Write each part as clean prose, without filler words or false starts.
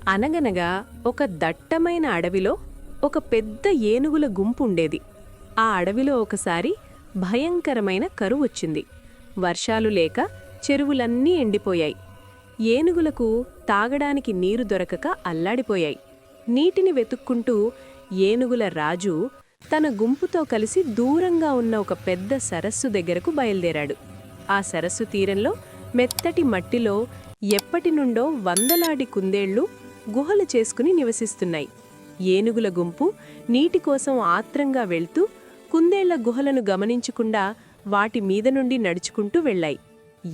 అనగనగా ఒక దట్టమైన అడవిలో ఒక పెద్ద ఏనుగుల గుంపుండేది. ఆ అడవిలో ఒకసారి భయంకరమైన కరువొచ్చింది. వర్షాలు లేక చెరువులన్నీ ఎండిపోయాయి. ఏనుగులకు తాగడానికి నీరు దొరకక అల్లాడిపోయాయి. నీటిని వెతుక్కుంటూ ఏనుగుల రాజు తన గుంపుతో కలిసి దూరంగా ఉన్న ఒక పెద్ద సరస్సు దగ్గరకు బయలుదేరాడు. ఆ సరస్సు తీరంలో మెత్తటి మట్టిలో ఎప్పటినుండో వందలాది కుందేళ్లు గుహలు చేసుకుని నివసిస్తున్నాయి. ఏనుగుల గుంపు నీటి కోసం ఆత్రంగా వెళ్తూ కుందేళ్ల గుహలను గమనించకుండా వాటి మీద నుండి నడుచుకుంటూ వెళ్లాయి.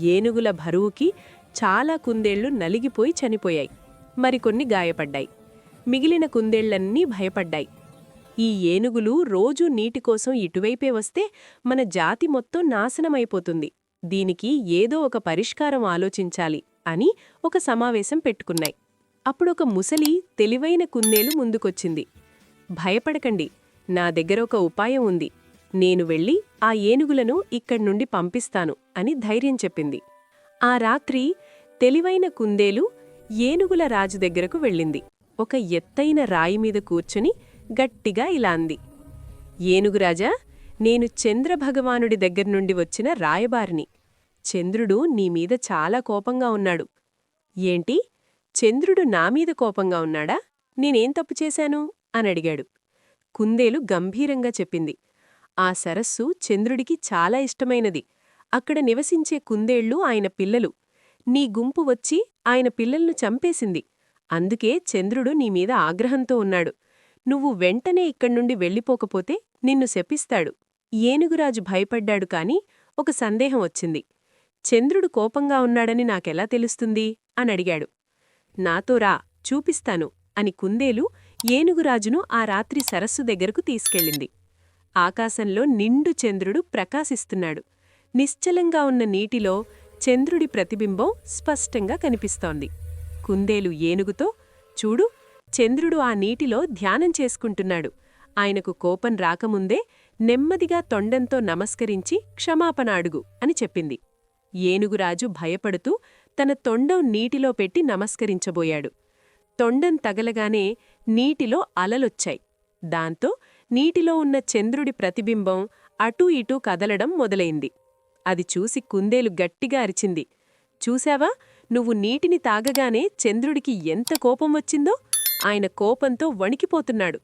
ఏనుగుల బరువుకి చాలా కుందేళ్లు నలిగిపోయి చనిపోయాయి. మరికొన్ని గాయపడ్డాయి. మిగిలిన కుందేళ్లన్నీ భయపడ్డాయి. ఈ ఏనుగులు రోజూ నీటికోసం ఇటువైపే వస్తే మన జాతి మొత్తం నాశనమైపోతుంది. దీనికి ఏదో ఒక పరిష్కారం ఆలోచించాలి అని ఒక సమావేశం పెట్టుకున్నాయి. అప్పుడొక ముసలి తెలివైన కుందేలు ముందుకొచ్చింది. భయపడకండి, నా దగ్గర ఒక ఉపాయం ఉంది. నేను వెళ్ళి ఆ ఏనుగులను ఇక్కడ్నుండి పంపిస్తాను అని ధైర్యం చెప్పింది. ఆ రాత్రి తెలివైన కుందేలు ఏనుగుల రాజు దగ్గరకు వెళ్ళింది. ఒక ఎత్తైన రాయిమీద కూర్చుని గట్టిగా ఇలా అంది. ఏనుగురాజా, నేను చంద్రభగవానుడి దగ్గర్నుండి వచ్చిన రాయబారిని. చంద్రుడు నీమీద చాలా కోపంగా ఉన్నాడు. ఏంటి, చంద్రుడు నామీద కోపంగా ఉన్నాడా? నేనేం తప్పు చేశాను అని అడిగాడు. కుందేలు గంభీరంగా చెప్పింది. ఆ సరస్సు చంద్రుడికి చాలా ఇష్టమైనది. అక్కడ నివసించే కుందేళ్లు ఆయన పిల్లలు. నీ గుంపు వచ్చి ఆయన పిల్లలను చంపేసింది. అందుకే చంద్రుడు నీమీద ఆగ్రహంతో ఉన్నాడు. నువ్వు వెంటనే ఇక్కడ్నుండి వెళ్ళిపోకపోతే నిన్ను శపిస్తాడు. ఏనుగురాజు భయపడ్డాడు. కాని ఒక సందేహం వచ్చింది. చంద్రుడు కోపంగా ఉన్నాడని నాకెలా తెలుస్తుంది అని అడిగాడు. నాతో రా, చూపిస్తాను అని కుందేలు ఏనుగురాజును ఆ రాత్రి సరస్సు దగ్గరకు తీసుకెళ్ళింది. ఆకాశంలో నిండు చంద్రుడు ప్రకాశిస్తున్నాడు. నిశ్చలంగా ఉన్న నీటిలో చంద్రుడి ప్రతిబింబం స్పష్టంగా కనిపిస్తోంది. కుందేలు ఏనుగుతో, చూడు, చంద్రుడు ఆ నీటిలో ధ్యానం చేసుకుంటున్నాడు. ఆయనకు కోపం రాకముందే నెమ్మదిగా తొండంతో నమస్కరించి క్షమాపణ అడుగు అని చెప్పింది. ఏనుగురాజు భయపడుతూ తన తొండం నీటిలో పెట్టి నమస్కరించబోయాడు. తొండం తగలగానే నీటిలో అలలొచ్చాయి. దాంతో నీటిలో ఉన్న చంద్రుడి ప్రతిబింబం అటూ ఇటూ కదలడం మొదలైంది. అది చూసి కుందేలు గట్టిగా అరిచింది. చూశావా, నువ్వు నీటిని తాగగానే చంద్రుడికి ఎంత కోపం వచ్చిందో? ఆయన కోపంతో వణికిపోతున్నాడు.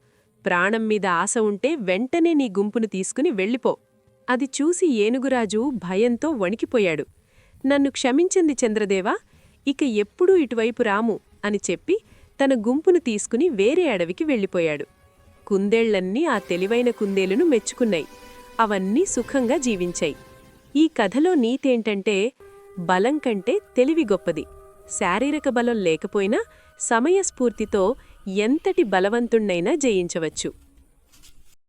ప్రాణం మీద ఆశ ఉంటే వెంటనే నీ గుంపును తీసుకుని వెళ్ళిపో. అది చూసి ఏనుగురాజు భయంతో వణికిపోయాడు. నన్ను క్షమించింది చంద్రదేవా, ఇక ఎప్పుడూ ఇటువైపు రాము అని చెప్పి తన గుంపును తీసుకుని వేరే అడవికి వెళ్ళిపోయాడు. కుందేళ్లన్నీ ఆ తెలివైన కుందేలును మెచ్చుకున్నాయి. అవన్నీ సుఖంగా జీవించాయి. ఈ కథలో నీతేంటంటే, బలం కంటే తెలివి గొప్పది. శారీరక బలం లేకపోయినా సమయస్ఫూర్తితో ఎంతటి బలవంతుణ్ణైనా జయించవచ్చు.